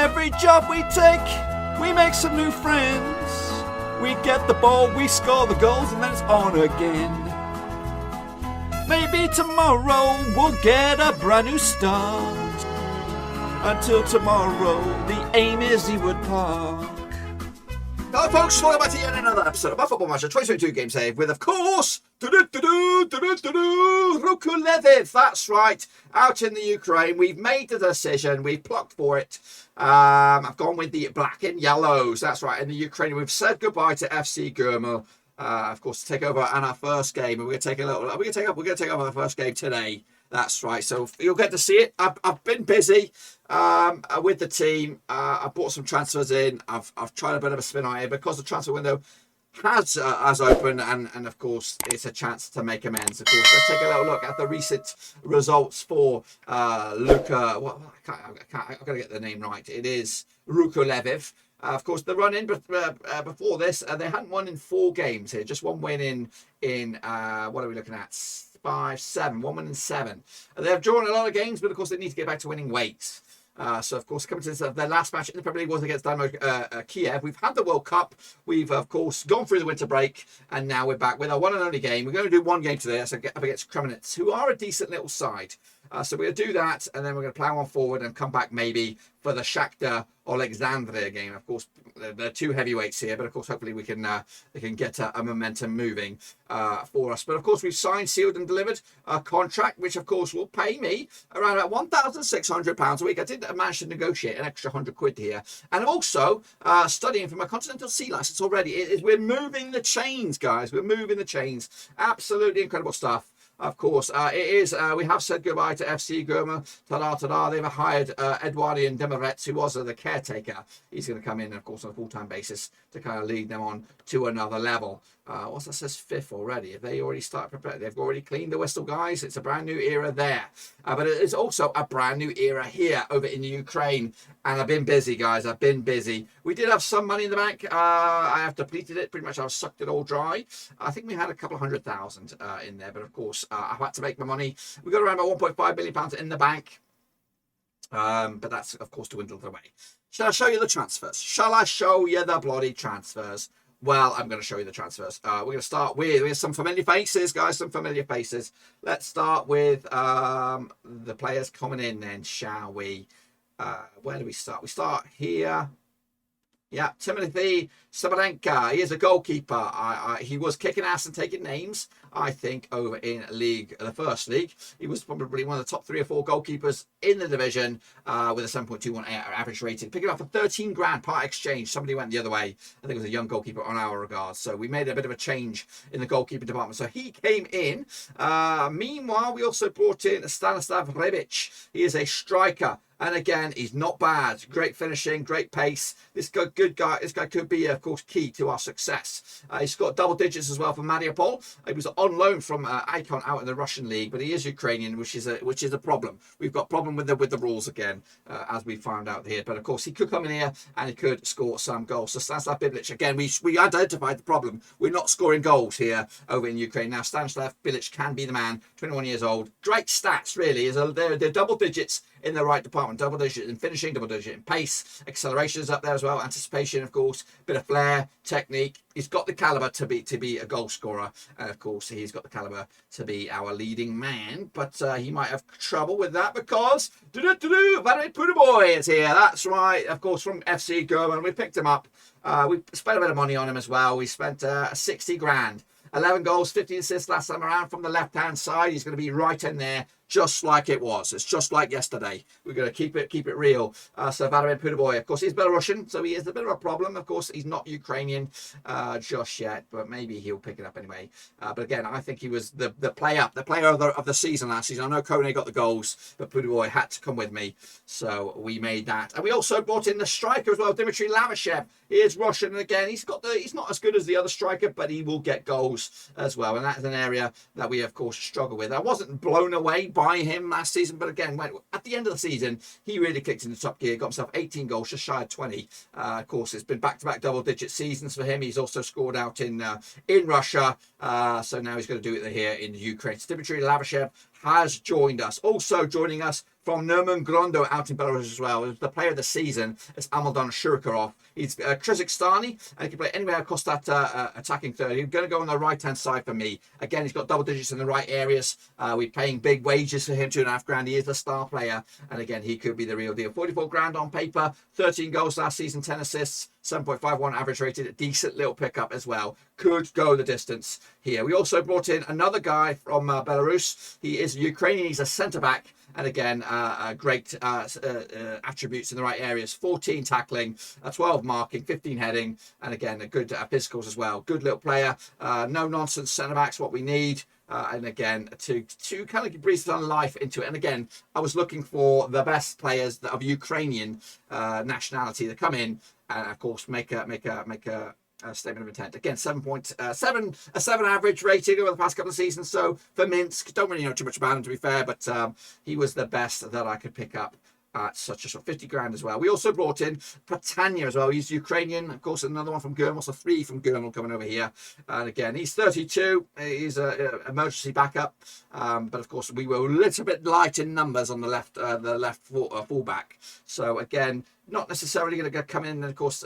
every job we take, we make some new friends. We get the ball, we score the goals, and then it's on again. Maybe tomorrow we'll get a brand new start. Until tomorrow, the aim is EWOOD Park. Hello folks, welcome back to yet another episode of our Football Match 2022 Game Save with, of course, RUKH LVIV. That's right, out in the Ukraine. We've made the decision, we've plucked for it. I've gone with the black and yellows. That's right, in the Ukraine. We've said goodbye to FC Gurmel, of course, to take over on our first game. And we're going to take over our first game today. That's right. So you'll get to see it. I've been busy with the team. I brought some transfers in. I've tried a bit of a spin on it because the transfer window has opened, and of course it's a chance to make amends. Of course, let's take a little look at the recent results for RUKH. Well, I've got to get the name right. It is RUKH LVIV. Of course, the run in before this, they hadn't won in 4 games here. Just one win in what are we looking at? 5-7, 1 win and 7. They have drawn a lot of games, but of course they need to get back to winning ways. So of course, coming to their last match in the Premier League was against Dynamo Kiev. We've had the World Cup. We've of course gone through the winter break, and now we're back with our one and only game. We're going to do one game today. That's up against Kremenets, who are a decent little side. So we're going to do that, and then we're going to plough on forward and come back maybe for the Shakhtar Alexandria game. Of course, they're 2 heavyweights here, but of course, hopefully we can get a momentum moving for us. But of course, we've signed, sealed, and delivered a contract, which of course will pay me around about £1,600 a week. I did manage to negotiate an extra £100 here, and I'm also studying for my Continental C license already. We're moving the chains, guys. We're moving the chains. Absolutely incredible stuff. Of course, it is. We have said goodbye to FC Gurmel. Ta-da. They've hired Edwardian Demirets, who was the caretaker. He's going to come in, of course, on a full-time basis to kind of lead them on to another level. What's that says 5th already? Have they already started preparing? They've already cleaned the whistle, guys. It's a brand new era there. But it is also a brand new era here over in the Ukraine. And I've been busy, guys. I've been busy. We did have some money in the bank. I have depleted it. Pretty much I've sucked it all dry. I think we had a couple of 100,000 in there. But of course, I've had to make my money. We've got around about £1.5 million in the bank. But that's, of course, dwindled away. Shall I show you the transfers? Shall I show you the bloody transfers? Well, I'm going to show you the transfers. We're going to start with some familiar faces, guys, some familiar faces. Let's start with the players coming in then, shall we? Where do we start? We start here. Yeah, Timothy Sabalenka. He is a goalkeeper. He was kicking ass and taking names, I think, over in the first league. He was probably one of the top 3 or 4 goalkeepers in the division with a 7.21 average rating. Picking up for 13 grand part exchange. Somebody went the other way. I think it was a young goalkeeper on our regards. So we made a bit of a change in the goalkeeper department. So he came in. Meanwhile, we also brought in Stanislav Rebic. He is a striker. And again, he's not bad. Great finishing, great pace. This guy could be, of course, key to our success. He's got double digits as well for Mariupol. He was on loan from Icon out in the Russian league, but he is Ukrainian, which is a problem. We've got a problem with the rules again, as we found out here. But of course, he could come in here and he could score some goals. So Stanislav Bilic, again, we identified the problem. We're not scoring goals here over in Ukraine. Now, Stanislav Bilic can be the man. 21 years old. Great stats, really. They're double digits in the right department, double digit in finishing, double digit in pace, accelerations up there as well, anticipation, of course, bit of flair, technique. He's got the caliber to be a goal scorer, and of course he's got the caliber to be our leading man, but he might have trouble with that because Vladimir Pudoboy is here. That's right, of course, from FC Gurmel. We picked him up. We spent a bit of money on him as well. We spent 60 grand. 11 goals, 15 assists last time around from the left-hand side. He's going to be right in there, just like it was. It's just like yesterday. We're going to keep it real. So Vladimir Pudoboy, of course, he's Belarusian, so he is a bit of a problem. Of course, he's not Ukrainian just yet, but maybe he'll pick it up anyway. But again, I think he was the player of the season last season. I know Kone got the goals, but Pudoboy had to come with me, so we made that. And we also brought in the striker as well, Dmitry Lavashev. He is Russian, and again, he's not as good as the other striker, but he will get goals as well. And that's an area that we, of course, struggle with. I wasn't blown away by him last season, but again, at the end of the season, he really clicked in the top gear, got himself 18 goals, just shy of 20. Of course, it's been back-to-back double-digit seasons for him. He's also scored out in Russia, so now he's going to do it here in Ukraine. Dmitry Lavashev has joined us. Also joining us, from Nerman Grondo out in Belarus as well. The player of the season is Amaldon Shurkarov. He's Kyrgyzstani, and he can play anywhere across that attacking third. He's going to go on the right-hand side for me. Again, he's got double digits in the right areas. We're paying big wages for him, £2.5 He is the star player, and again, he could be the real deal. 44 grand on paper, 13 goals last season, 10 assists, 7.51 average rated, a decent little pickup as well. Could go the distance here. We also brought in another guy from Belarus. He is Ukrainian. He's a centre-back. And again, great attributes in the right areas. 14 tackling, 12 marking, 15 heading, and again, a good physicals as well. Good little player. No nonsense centre-backs, what we need. And again, to kind of breathe some life into it. And again, I was looking for the best players of Ukrainian nationality that come in and, of course, make a statement of intent. Again, 7.7 average rating over the past couple of seasons. So for Minsk, don't really know too much about him, to be fair, but he was the best that I could pick up at such a sort of 50 grand as well. We also brought in Patania as well. He's Ukrainian, of course, another one from Gurmal, so 3 from Gurmal coming over here. And again, he's 32. He's an emergency backup, but of course, we were a little bit light in numbers on the left fullback. So again, not necessarily going to come in and, of course,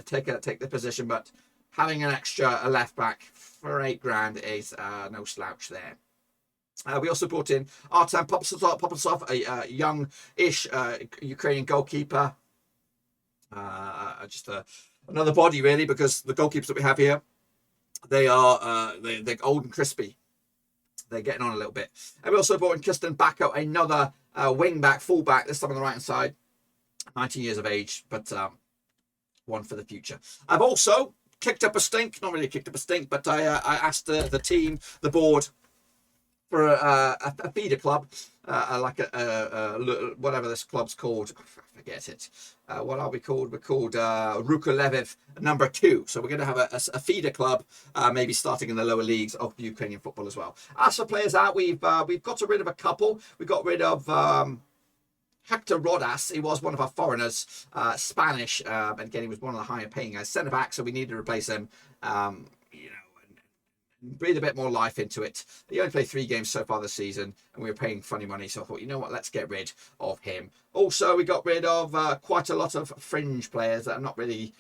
take the position, but having an extra left back for 8 grand is no slouch there. We also brought in Artem Popasov, a young-ish Ukrainian goalkeeper. Just another body, really, because the goalkeepers that we have here, they're old and crispy. They're getting on a little bit. And we also brought in Kirsten Backo, another wing-back, full-back, this time on the right-hand side. 19 years of age, but one for the future. I've also kicked up a stink. Not really kicked up a stink, but I asked the team, the board, for a feeder club, like whatever this club's called. I forget it. What are we called? We're called RUKH LVIV number 2. So we're going to have a feeder club, maybe starting in the lower leagues of Ukrainian football as well. As for players out, we've got rid of a couple. We got rid of Hector Rodas. He was one of our foreigners, Spanish, and again, he was one of the higher paying guys. Centre back, so we needed to replace him. Breathe a bit more life into it. He only played 3 games so far this season, and we were paying funny money, so I thought, you know what, let's get rid of him. Also, we got rid of quite a lot of fringe players that are not really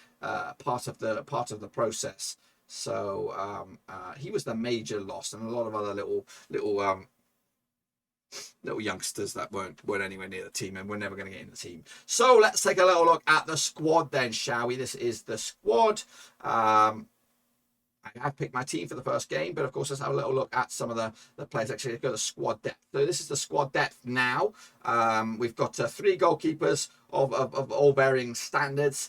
part of the process. So he was the major loss, and a lot of other little youngsters that weren't anywhere near the team and we're never going to get in the team. So let's take a little look at the squad then, shall we? This is the squad. I picked my team for the first game, but of course, let's have a little look at some of the players. Actually, let's go to the squad depth. So this is the squad depth now. We've got 3 goalkeepers of all varying standards.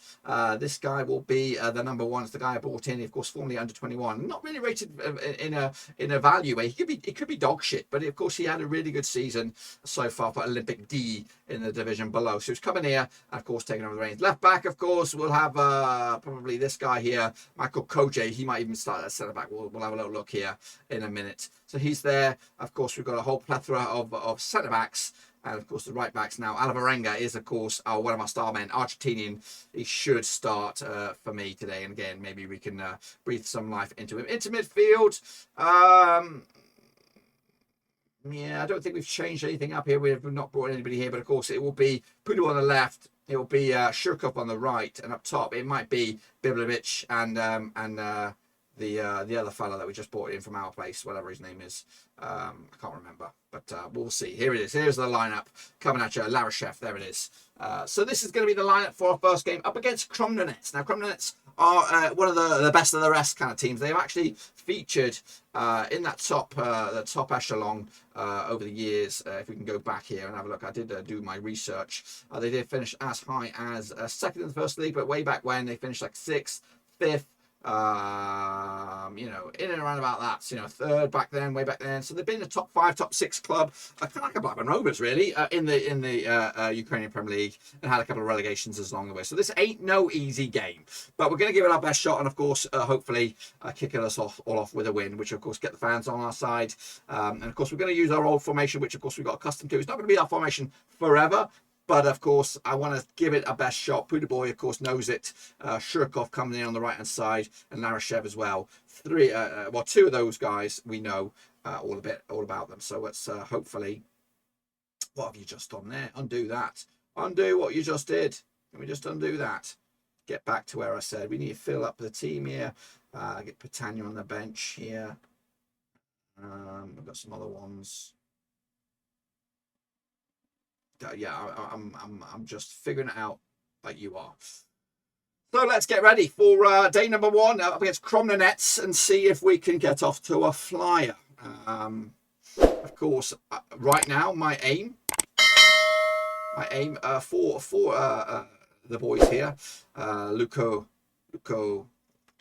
This guy will be the number 1. It's the guy I brought in, of course, formerly under 21. Not really rated in a value way. It could be dog shit, but of course he had a really good season so far for Olympic D in the division below. So he's coming here, and of course taking over the reins. Left back, of course, we'll have probably this guy here, Michael Koje. He might even start at centre back. We'll have a little look here in a minute. So he's there. Of course, we've got a whole plethora of centre backs. And of course, the right backs now. Alvarenga is, of course, one of our star men. Argentinian. He should start for me today. And again, maybe we can breathe some life into him. Into midfield. Yeah, I don't think we've changed anything up here. We've not brought anybody here. But of course, it will be Pudu on the left. It will be Shurkov on the right. And up top, it might be Biblovic and the other fella that we just brought in from our place, whatever his name is. I can't remember, but we'll see. Here it is. Here's the lineup coming at you. Larashev, there it is. So this is going to be the lineup for our first game up against Kromnonets. Now, Kromnonets are one of the best of the rest kind of teams. They've actually featured in that the top echelon over the years. If we can go back here and have a look, I did do my research. They did finish as high as second in the first league, but way back when they finished like 6th, 5th. In and around about that, third back then, way back then. So they've been a top 5, top 6 club, kind of like a Blackburn Rovers, really, in the Ukrainian Premier League, and had a couple of relegations along the way. So this ain't no easy game, but we're going to give it our best shot, and of course, hopefully, kicking us all off with a win, which of course get the fans on our side. And of course, we're going to use our old formation, which of course we got accustomed to. It's not going to be our formation forever. But, of course, I want to give it a best shot. Pudaboy, of course, knows it. Shurkov coming in on the right-hand side, and Larashev as well. 2 of those guys, we know all about them. So let's hopefully What have you just done there? Undo that. Undo what you just did. Can we just undo that? Get back to where I said we need to fill up the team here. Get Patania on the bench here. We've got some other ones. Yeah, I'm just figuring it out like you are. So let's get ready for day number 1 up against Cromner Nets and see if we can get off to a flyer. Of course, right now my aim for the boys here, RUKH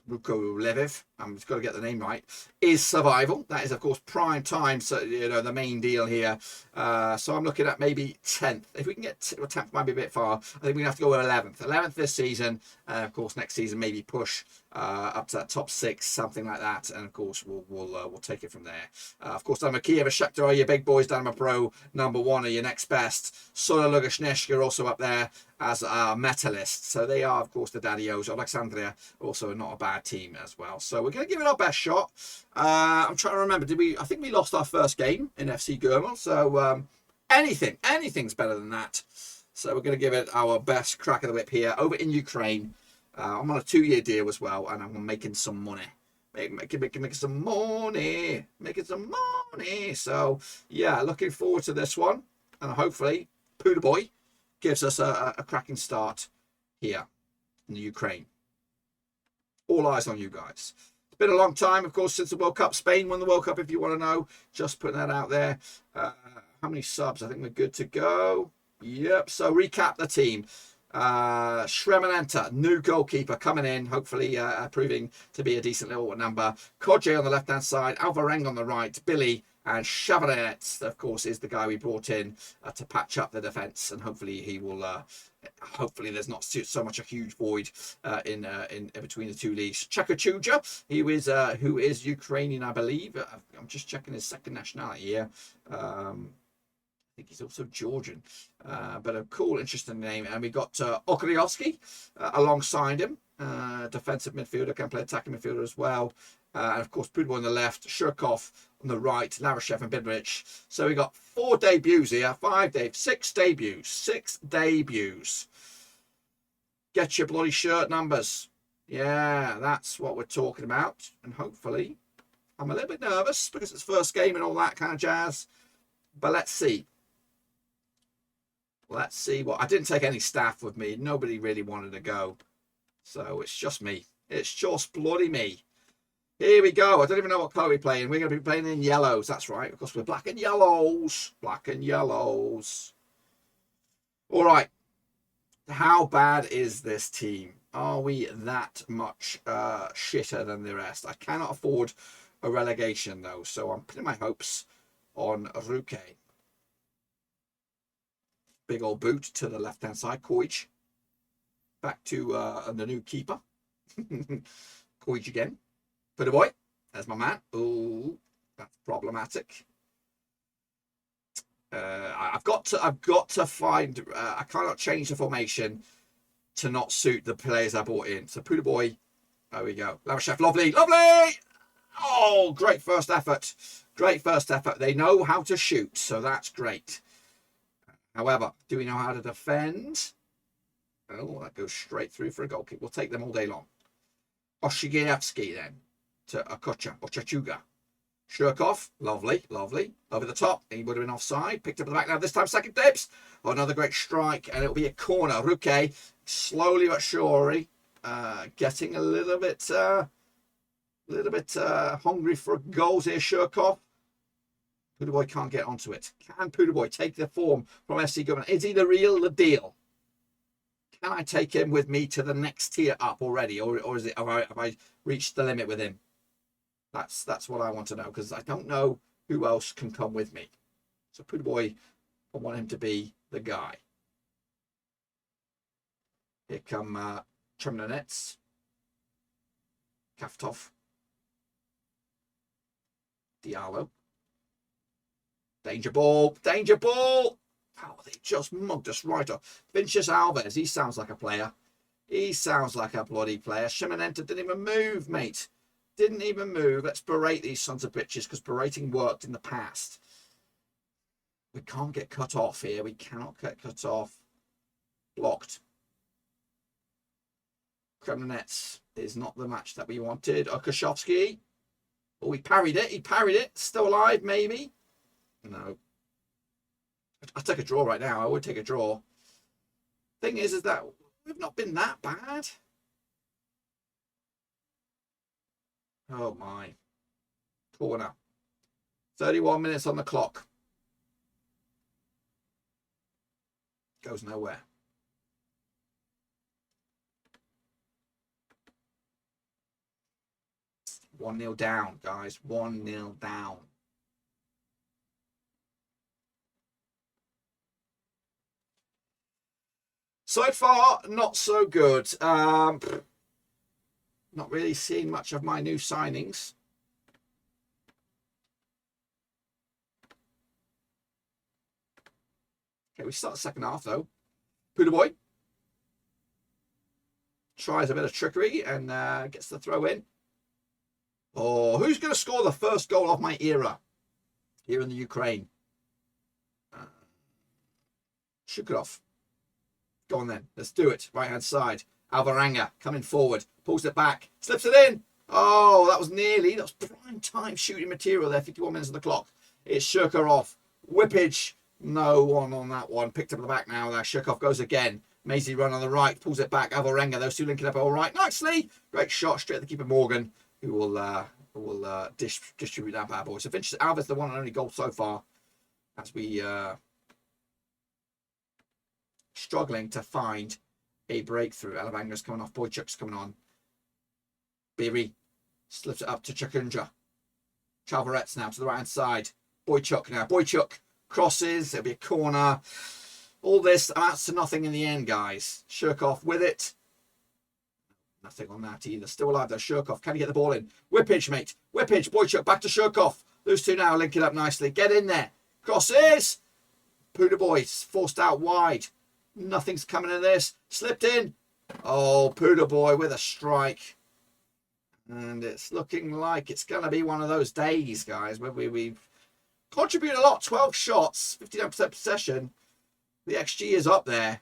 LVIV, I'm just got to get the name right, is survival. That is, of course, prime time, so you know the main deal here. So I'm looking at maybe 10th. If we can get 10th, might be a bit far. I think we have to go with 11th this season. Of course, next season maybe push up to that top 6, something like that. And of course, we'll take it from there. Of course, Dynamo Kiev, Shakhtar are your big boys. Dynamo Pro number 1 are your next best. Sola Lugoshneshka are also up there as a medalist. So they are, of course, the Daddy-Os. Alexandria also not a bad team as well. So we're going to give it our best shot. I'm trying to remember, I think we lost our first game in FC Gurmel. So anything's better than that. So we're going to give it our best crack of the whip here over in Ukraine. I'm on a 2-year deal as well, and I'm making some money. Making some money. Making some money. So yeah, looking forward to this one. And hopefully, Poodle Boy gives us a cracking start here in the Ukraine. All eyes on you guys. It's been a long time, of course, since the World Cup. Spain won the World Cup, if you want to know. Just putting that out there. How many subs? I think we're good to go. Yep. So recap the team. Shremenenta, new goalkeeper coming in, hopefully proving to be a decent little number. Kodje on the left-hand side, Alvareng on the right, Billy, and Chavaret, of course, is the guy we brought in to patch up the defence, and hopefully he will. Hopefully, there's not so much a huge void in between the two leagues. Chakachuja, who is Ukrainian, I believe. I'm just checking his second nationality here. I think he's also Georgian, but a cool, interesting name. And we got Okriovsky alongside him, defensive midfielder, can play attacking midfielder as well. And of course, Pudbo on the left, Shurkov on the right, Larashev and Bidrich. So we got 4 debuts here, 6 debuts, 6 debuts. Get your bloody shirt numbers. Yeah, that's what we're talking about. And hopefully, I'm a little bit nervous because it's first game and all that kind of jazz. But let's see. Let's see what. I didn't take any staff with me. Nobody really wanted to go. So it's just me. It's just bloody me. Here we go. I don't even know what colour we're playing. We're going to be playing in yellows. That's right. Of course, we're black and yellows. Black and yellows. All right. How bad is this team? Are we that much shitter than the rest? I cannot afford a relegation, though. So I'm putting my hopes on RUKH. Big old boot to the left-hand side. Koic. Back to the new keeper. Koic again. Put a boy. There's my man. Oh, that's problematic. I've got to find. I cannot change the formation to not suit the players I brought in. So Puda Boy. There we go. Larashev, lovely. Oh, great first effort. Great first effort. They know how to shoot, so that's great. However, do we know how to defend? Oh, that goes straight through for a goal kick. We'll take them all day long. Oshigievsky then to Ochachuga. Shurkov, lovely. Over the top. He would have been offside. Picked up at the back now. This time, second dips. Oh, another great strike. And it'll be a corner. RUKH, slowly but surely, getting a little bit hungry for goals here. Shurkov. Pudaboy can't get onto it. Can Pudaboy take the form from FC Government? Is he the real deal? Can I take him with me to the next tier up already? Or is it have I reached the limit with him? That's what I want to know, because I don't know who else can come with me. So Pudaboy, I want him to be the guy. Here come Chemnonets. Kaftov. Diallo. Danger ball. Oh, they just mugged us right off. Vinicius Alves, he sounds like a player. He sounds like a bloody player. Shimonenta didn't even move, mate. Didn't even move. Let's berate these sons of bitches, because berating worked in the past. We can't get cut off here. We cannot get cut off. Blocked. Kremlinets is not the match that we wanted. Okashovsky. Oh, he parried it. He parried it. Still alive, maybe. No. I'll take a draw right now. I would take a draw. Thing is that we've not been that bad. Oh, my. Corner. 31 minutes on the clock. Goes nowhere. One 0 down, guys. 1-0 down. So far, not so good. Not really seeing much of my new signings. Okay, we start the second half, though. Poodle Boy tries a bit of trickery and gets the throw in. Oh, who's going to score the first goal of my era here in the Ukraine? Shukurov. Go on then. Let's do it. Right-hand side. Alvaranga coming forward. Pulls it back. Slips it in. Oh, that was nearly. That was prime time shooting material there. 51 minutes on the clock. It's Shukurov. Whippage. No one on that one. Picked up at the back now. There. Shukov goes again. Maisie run on the right. Pulls it back. Alvarenga. Those two linking up all right. Nicely. Great shot. Straight at the keeper Morgan, who will distribute that bad boy. So Vinicius Alves, the one and only goal so far, as we struggling to find a breakthrough. Alvarenga's coming off. Boychuk's coming on. Beery slips it up to Chakundra. Chalvarets now to the right hand side. Boychuk now. Boychuk crosses. It'll be a corner. All this amounts to nothing in the end, guys. Shirkov with it. Nothing on that either. Still alive though. Shirkov. Can he get the ball in? Whippage, mate. Whippage. Boychuk back to Shirkov. Those two now linking up nicely. Get in there. Crosses. Poodle Boy's forced out wide. Nothing's coming in this. Slipped in. Oh, Poodle Boy with a strike. And it's looking like it's going to be one of those days, guys, where we've contributed a lot. 12 shots, 59% possession. The XG is up there.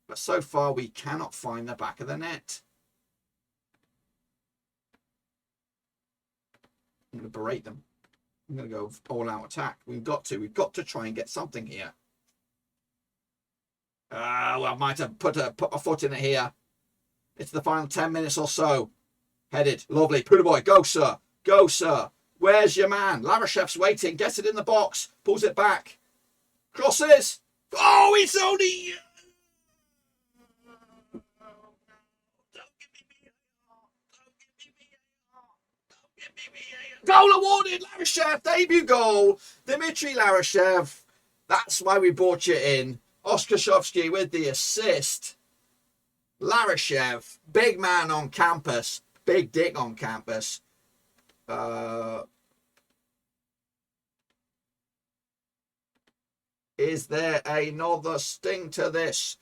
But so far, we cannot find the back of the net. I'm going to berate them. I'm going to go all-out attack. We've got to try and get something here. Well, I might have put my foot in it here. It's the final 10 minutes or so. Headed. Lovely. Poodle Boy. Go, sir. Go, sir. Where's your man? Larashev's waiting. Gets it in the box. Pulls it back. Crosses. Oh, it's only... Goal awarded. Larashev. Debut goal. Dmitry Larashev. That's why we brought you in. Oskashovsky with the assist. Larashev. Big man on campus. Big dick on campus. Is there another sting to this?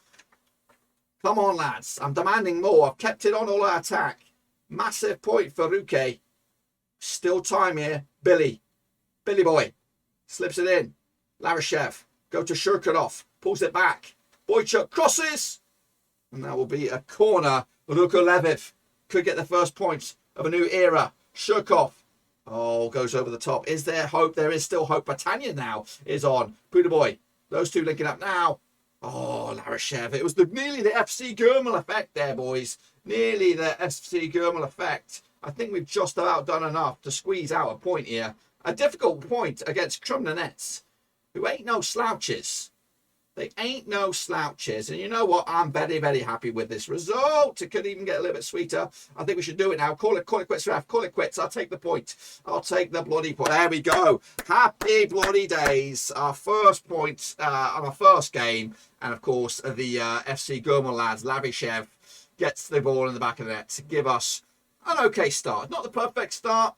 Come on, lads. I'm demanding more. I've kept it on all our attack. Massive point for RUKH. Still time here. Billy Boy. Slips it in. Larashev. Go to Shurkanov. Pulls it back. Boychuk crosses. And that will be a corner. RUKH LVIV could get the first points of a new era. Shurkov. Oh, goes over the top. Is there hope? There is still hope. Britannia now is on. Poodle Boy. Those two linking up now. Oh, Larashev. It was nearly the FC Gurmal effect there, boys. Nearly the FC Gurmal effect. I think we've just about done enough to squeeze out a point here. A difficult point against Kremlinets, who ain't no slouches. They ain't no slouches. And you know what? I'm very, very happy with this result. It could even get a little bit sweeter. I think we should do it now. Call it quits, Raf. Call it quits. I'll take the point. I'll take the bloody point. There we go. Happy bloody days. Our first point on our first game. And, of course, the FC Gurmal lads, Lavishev, gets the ball in the back of the net to give us an okay start. Not the perfect start.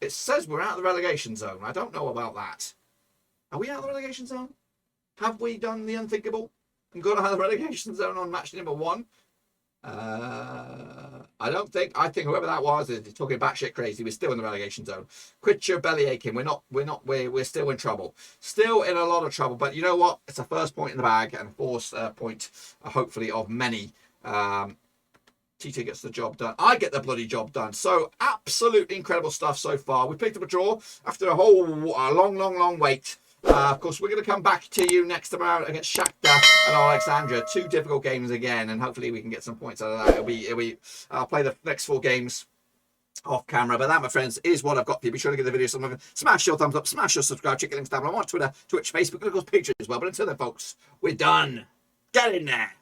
It says we're out of the relegation zone. I don't know about that. Are we out of the relegation zone? Have we done the unthinkable and got out of the relegation zone on match number 1? I think whoever that was is talking batshit crazy. We're still in the relegation zone. Quit your belly aching. We're still in trouble. Still in a lot of trouble. But you know what? It's a first point in the bag and a fourth point, hopefully, of many. TT gets the job done. I get the bloody job done. So absolutely incredible stuff so far. We picked up a draw after a long wait. Of course, we're going to come back to you next tomorrow against Shakhtar and Alexandria. 2 difficult games again, and hopefully we can get some points out of that. I'll play the next 4 games off camera. But that, my friends, is what I've got for you. Be sure to give the video some love. Smash your thumbs up, smash your subscribe, check your links down below on Twitter, Twitch, Facebook, and of course Patreon as well. But until then, folks, we're done. Get in there.